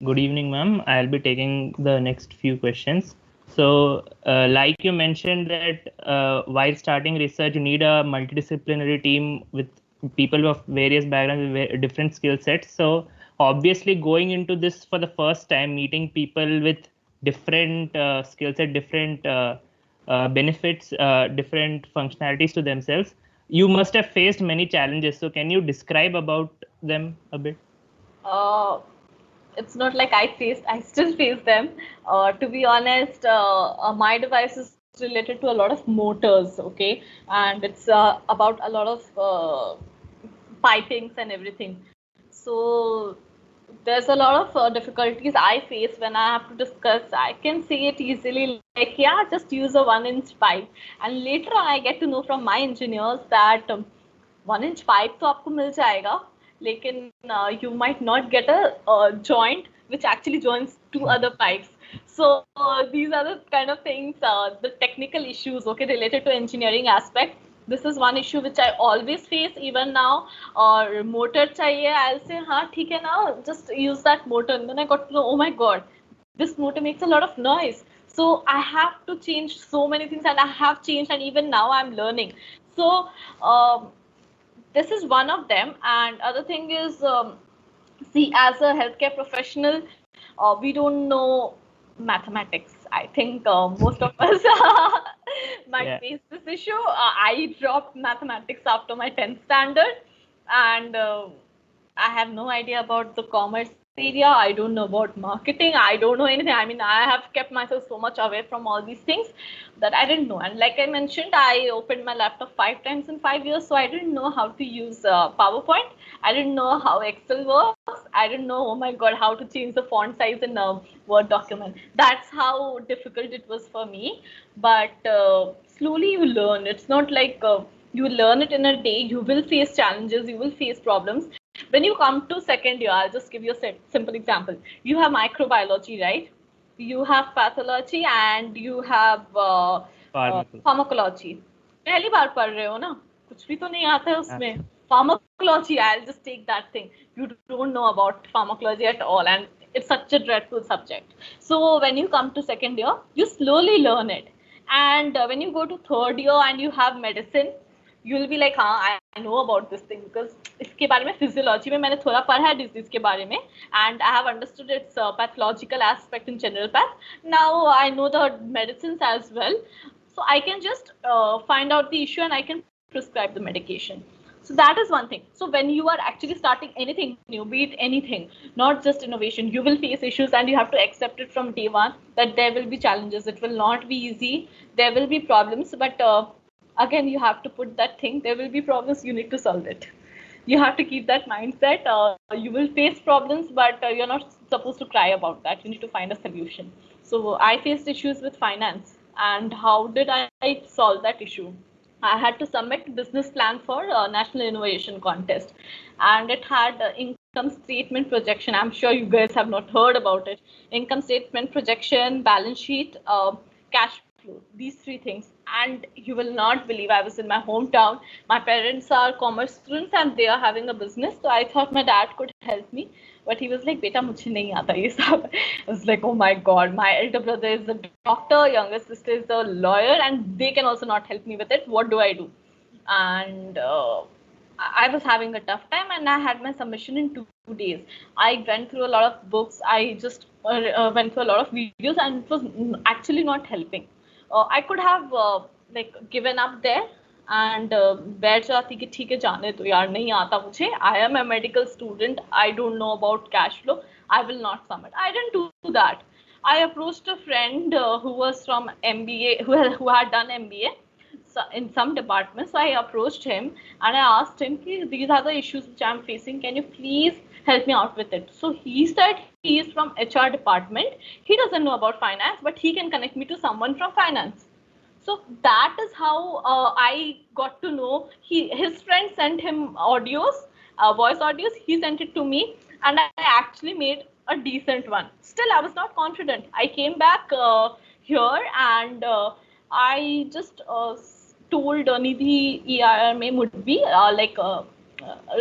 Good evening, ma'am. I'll be taking the next few questions. So, like you mentioned that while starting research, you need a multidisciplinary team with people of various backgrounds, with different skill sets. So, obviously, going into this for the first time, meeting people with different skill set, different benefits, different functionalities to themselves, you must have faced many challenges. So, can you describe about them a bit? Uh, it's not like I still face them. To be honest, my device is related to a lot of motors, okay, and it's about a lot of pipings and everything. So there's a lot of difficulties I face when I have to discuss. I can say it easily, like, yeah, just use a 1 inch pipe. And later on, I get to know from my engineers that 1 inch pipe तो आपको मिल जाएगा, लेकिन you might not get a joint which actually joins two other pipes. So these are the kind of things, the technical issues, okay, related to engineering aspect. This is one issue which I always face even now. Or motor चाहिए, I'll say हाँ ठीक है ना, just use that motor. And then I got to know, oh my god, this motor makes a lot of noise. So I have to change so many things, and I have changed, and even now I'm learning. So um, this is one of them. And other thing is, see, as a healthcare professional, we don't know mathematics. I think most of us might Yeah. face this issue. I dropped mathematics after my 10th standard, and I have no idea about the commerce area. I don't know about marketing. I don't know anything. I mean, I have kept myself so much away from all these things that I didn't know. And like I mentioned, I opened my laptop 5 times in 5 years, so I didn't know how to use PowerPoint. I didn't know how Excel works. I didn't know, oh my god, how to change the font size in a Word document. That's how difficult it was for me. But slowly you learn. It's not like you learn it in a day. You will face challenges, you will face problems. When you come to second year, I'll just give you a simple example. You have microbiology, right? You have pathology, and you have Pharmacy. pharmacology. पहली बार पढ़ रहे हो ना, कुछ भी तो नहीं आता है Uh, उसमें. Pharmacology, I'll just take that thing. You don't know about pharmacology at all, and it's such a dreadful subject. So when you come to second year, you slowly learn it. And when you go to third year and you have medicine, you'll be like, हाँ, I know about this thing, because इसके बारे में physiology में मैंने थोड़ा पढ़ा है disease के बारे में, and I have understood its pathological aspect in general path. Now I know the medicines as well, so I can just find out the issue and I can prescribe the medication. So that is one thing. So when you are actually starting anything new, be it anything, not just innovation, you will face issues, and you have to accept it from day one that there will be challenges. It will not be easy. There will be problems, but again, you have to put that thing. There will be problems. You need to solve it. You have to keep that mindset. You will face problems, but you're not supposed to cry about that. You need to find a solution. So I faced issues with finance, and how did I solve that issue? I had to submit business plan for a national innovation contest, and it had income statement projection. I'm sure you guys have not heard about it. Income statement projection, balance sheet, cash flow. These three things, and you will not believe, I was in my hometown. My parents are commerce students, and they are having a business. So I thought my dad could help me, but he was like, "Beta, mujhe nahi aata ye sab." I was like, "Oh my god!" My elder brother is a doctor, younger sister is a lawyer, and they can also not help me with it. What do I do? And I was having a tough time, and I had my submission in 2 days. I went through a lot of books. I just went through a lot of videos, and it was actually not helping. I could have like given up there and बैठ जाती कि ठीक है जाने तो यार नहीं आता मुझे. I am a medical student. I don't know about cash flow. I will not submit. I didn't do that. I approached a friend who was from MBA, who had done MBA in some department. So I approached him and I asked him, these are the issues which I'm facing. Can you please help me out with it? So he said he is from HR department. He doesn't know about finance, but he can connect me to someone from finance. So that is how I got to know. His friend sent him audios, voice audios. He sent it to me, and I actually made a decent one. Still, I was not confident. I came back here, and I just told Nidhi EIR में would be like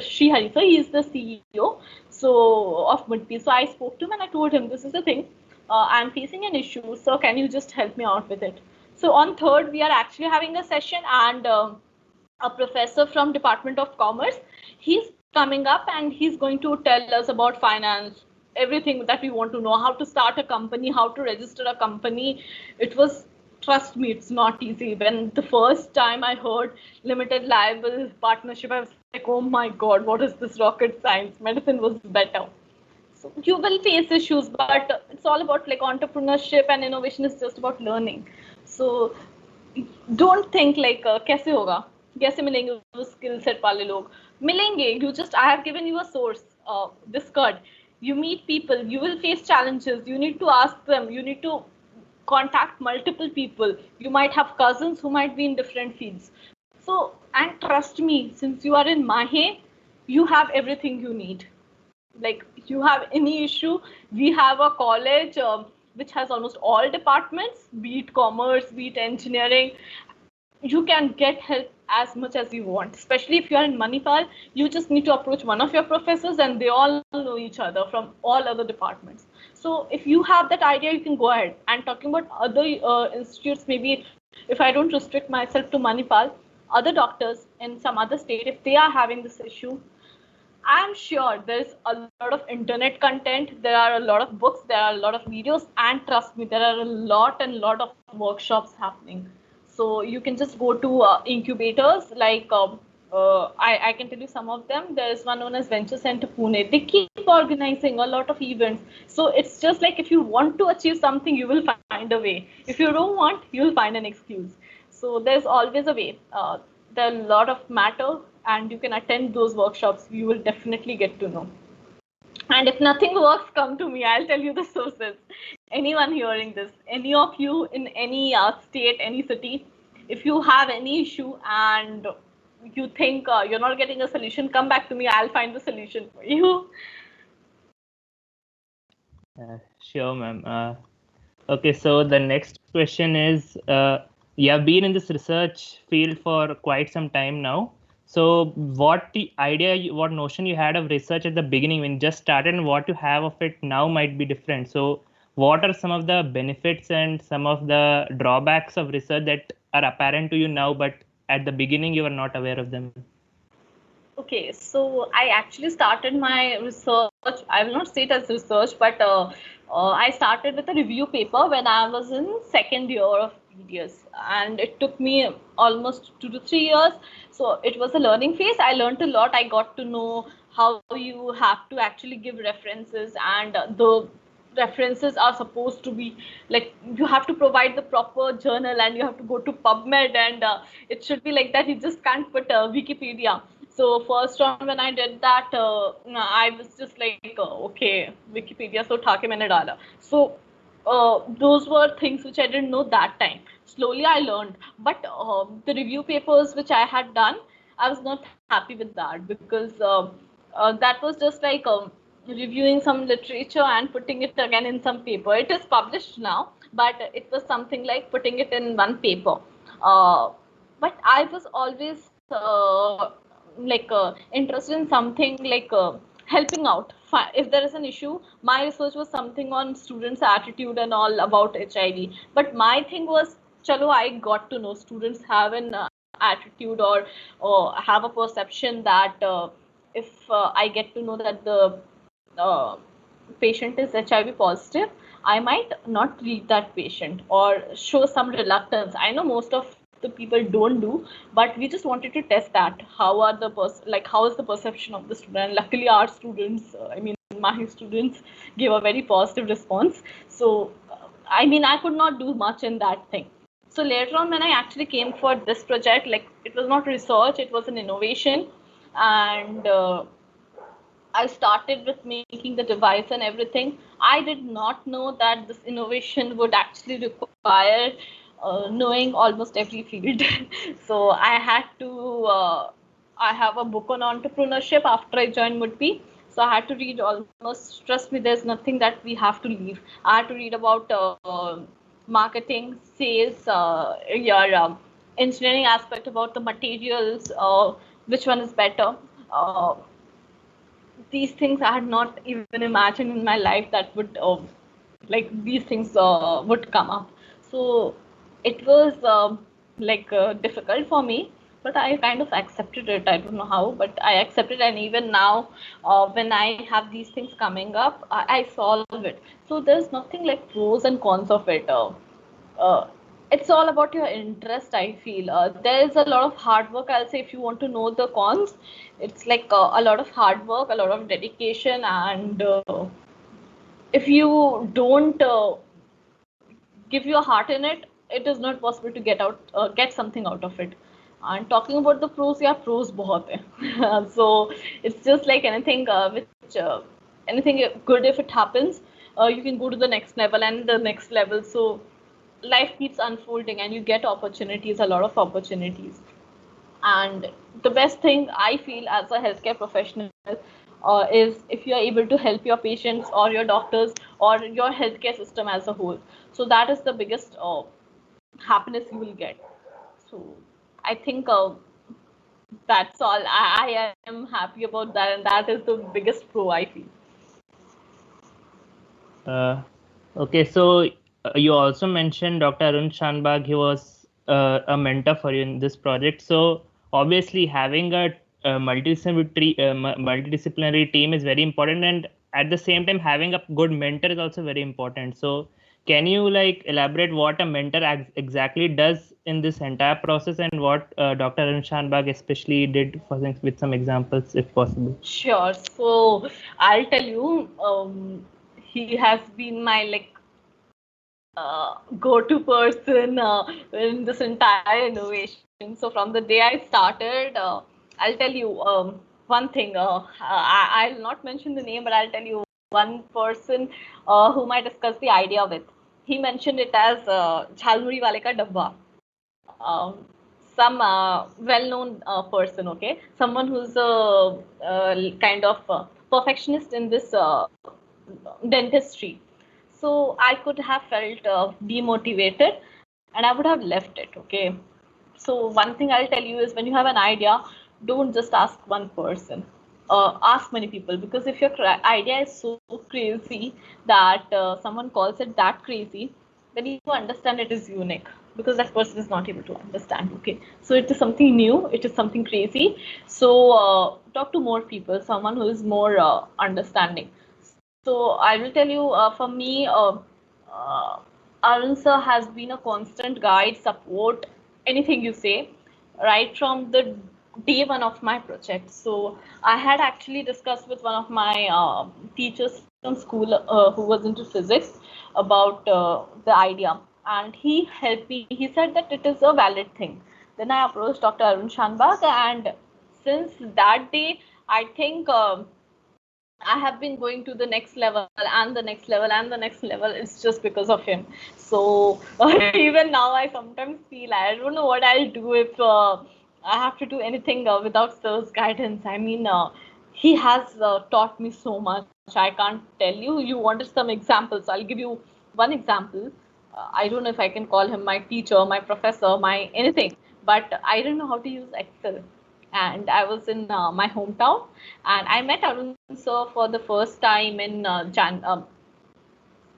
Sri Hari, so he is the CEO of Mudpi. So I spoke to him and I told him, this is the thing, I'm facing an issue, so can you just help me out with it? So on 3rd, we are actually having a session, and a professor from Department of Commerce, he's coming up and he's going to tell us about finance, everything that we want to know, how to start a company, how to register a company. It was, trust me, it's not easy. When the first time I heard limited liable partnership, I was like, oh my God, what is this rocket science? Medicine was better. So you will face issues, but it's all about like entrepreneurship, and innovation is just about learning. So don't think like कैसे होगा, कैसे मिलेंगे वो skill set वाले लोग, मिलेंगे. You just, I have given you a source, Discord. You meet people, you will face challenges, you need to ask them, you need to contact multiple people. You might have cousins who might be in different fields. So, and trust me, since you are in Mahe, you have everything you need. Like, you have any issue, we have a college which has almost all departments, be it commerce, be it engineering. You can get help as much as you want, especially if you are in Manipal. You just need to approach one of your professors and they all know each other from all other departments. So if you have that idea, you can go ahead. And talking about other institutes, maybe if I don't restrict myself to Manipal, other doctors in some other state, if they are having this issue, I'm sure there's a lot of internet content, there are a lot of books, there are a lot of videos, and trust me, there are a lot of workshops happening. So you can just go to incubators, like I can tell you some of them. There's one known as Venture Center Pune. They keep organizing a lot of events. So it's just like, if you want to achieve something, you will find a way. If you don't want, you'll find an excuse. So there's always a way. There are a lot of matter, and you can attend those workshops. You will definitely get to know. And if nothing works, come to me. I'll tell you the sources. Anyone hearing this, any of you in any state, any city, if you have any issue and you think you're not getting a solution, come back to me. I'll find the solution for you. Sure, ma'am. Okay, so the next question is, you have been in this research field for quite some time now. So what what notion you had of research at the beginning when you just started, and what you have of it now might be different. So what are some of the benefits and some of the drawbacks of research that are apparent to you now, but at the beginning you were not aware of them? Okay, so I actually started my research. I will not say it as research, but I started with a review paper when I was in 2nd year of PDS, and it took me almost 2 to 3 years. So it was a learning phase. I learned a lot. I got to know how you have to actually give references, and the references are supposed to be like, you have to provide the proper journal, and you have to go to PubMed, and it should be like that. You just can't put Wikipedia. So first round when I did that, I was just like, okay, Wikipedia so tha ke maine dala. So those were things which I didn't know that time. Slowly I learned, but the review papers which I had done, I was not happy with that, because that was just like reviewing some literature and putting it again in some paper. It is published now, but it was something like putting it in one paper. But I was always interested in something like helping out. If there is an issue, my research was something on students' attitude and all about HIV. But my thing was, chalo, I got to know students have an attitude, or have a perception that if I get to know that the patient is HIV positive, I might not treat that patient or show some reluctance. I know most of the people don't do, but we just wanted to test that. How are the how is the perception of the student? Luckily, our students, my students, gave a very positive response. So, I could not do much in that thing. So later on, when I actually came for this project, like, it was not research, it was an innovation, and I started with making the device and everything. I did not know that this innovation would actually require knowing almost every field. So I had to, I have a book on entrepreneurship after I joined Mudpi. So I had to read almost, trust me, there's nothing that we have to leave. I had to read about marketing, sales, your engineering aspect, about the materials, which one is better. these things I had not even imagined in my life that would like these things would come up. So it was difficult for me, but I kind of accepted it. I don't know how, but I accepted, and even now, when I have these things coming up, I solve it. So there's nothing like pros and cons of it. Uh, it's all about your interest, I feel. There's a lot of hard work, I'll say. If you want to know the cons, it's like a lot of hard work, a lot of dedication, and if you don't give your heart in it, it is not possible to get something out of it. And talking about the pros, yeah, pros bahut hai. So it's just like anything, anything good, if it happens, you can go to the next level and the next level. So life keeps unfolding and you get opportunities, a lot of opportunities. And the best thing I feel as a healthcare professional is if you are able to help your patients or your doctors or your healthcare system as a whole. So that is the biggest happiness you will get. So I think that's all. I am happy about that, and that is the biggest pro I feel. Okay, so you also mentioned Dr. Arun Shanbag. He was a mentor for you in this project. So obviously, having a multidisciplinary team is very important, and at the same time, having a good mentor is also very important. So can you like elaborate what a mentor exactly does in this entire process, and what Dr. Arun Shanbag especially did with some examples, if possible? Sure. So I'll tell you, he has been my go-to person in this entire innovation. So from the day I started, I'll tell you one thing. I'll not mention the name, but I'll tell you one person whom I discussed the idea with. He mentioned it as Jhalmuri Wale ka Dabba. Um, some well-known person, okay, someone who's a kind of perfectionist in this dentistry. So I could have felt demotivated, and I would have left it. Okay. So one thing I'll tell you is, when you have an idea, don't just ask one person. Ask many people, because if your idea is so crazy that someone calls it that crazy, then you understand it is unique, because that person is not able to understand. Okay, so it is something new, it is something crazy. So talk to more people, someone who is more understanding. So I will tell you, for me, Arun sir has been a constant guide, support, anything you say, right from the day one of my project. So I had actually discussed with one of my teachers from school who was into physics about the idea, and he helped me. He said that it is a valid thing. Then I approached Dr. Arun Shanbag, and since that day, I think. I have been going to the next level and the next level and the next level. It's just because of him. So even now, I sometimes feel I don't know what I'll do if I have to do anything without Sir's guidance. I mean, he has taught me so much. I can't tell you. You wanted some examples. I'll give you one example. I don't know if I can call him my teacher, my professor, my anything, but I don't know how to use Excel. And I was in my hometown, and I met Arun sir for the first time in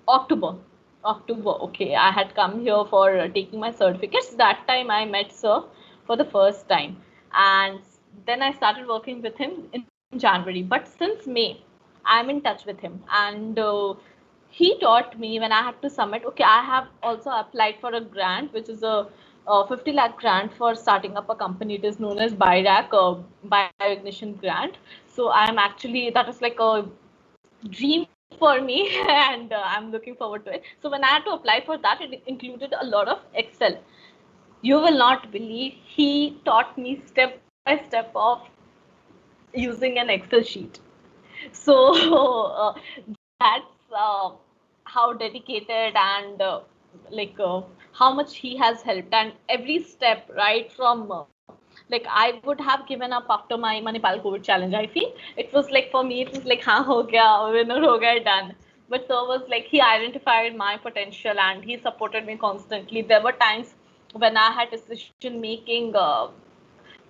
October. October, okay. I had come here for taking my certificates. That time I met sir for the first time, and then I started working with him in January. But since May, I'm in touch with him, and he taught me when I had to submit. Okay, I have also applied for a grant, which is a 50 lakh grant for starting up a company. It is known as BIRAC, Bioignition Grant. So I'm actually, that is like a dream for me, and I'm looking forward to it. So when I had to apply for that, it included a lot of Excel. You will not believe, he taught me step by step of using an Excel sheet. So that's how dedicated and how much he has helped, and every step, right from like I would have given up after my Manipal COVID challenge. I feel it was like, for me, it was like, ha ho gaya, winner ho gaya, done. But sir was like, he identified my potential and he supported me constantly. There were times when I had decision making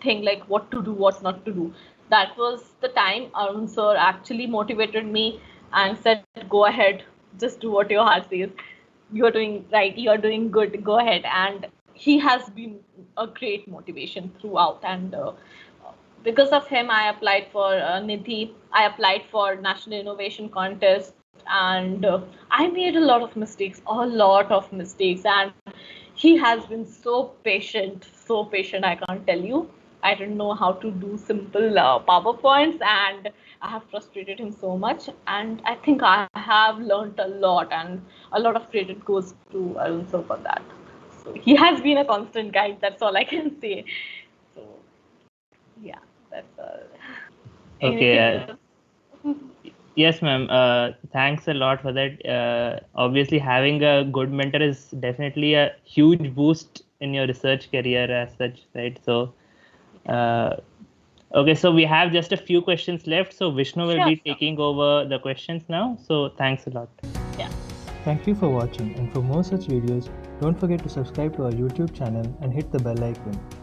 thing, like what to do, what not to do. that was the time Arun sir actually motivated me and said, "Go ahead, just do what your heart says. You're doing right. You're doing good. Go ahead." And he has been a great motivation throughout. And because of him, I applied for Nidhi. I applied for National Innovation Contest, and I made a lot of mistakes, and he has been so patient, so patient. I can't tell you. I didn't know how to do simple PowerPoints, and I have frustrated him so much. And I think I have learned a lot, and a lot of credit goes to Arun sir for that. So he has been a constant guide. That's all I can say. So yeah, that's all. Okay. Anything else? Yes, ma'am. Thanks a lot for that. Obviously, having a good mentor is definitely a huge boost in your research career as such, right? So, okay, so we have just a few questions left. So Vishnu will be taking over the questions now. So thanks a lot. Yeah. Thank you for watching, and for more such videos, don't forget to subscribe to our YouTube channel and hit the bell icon.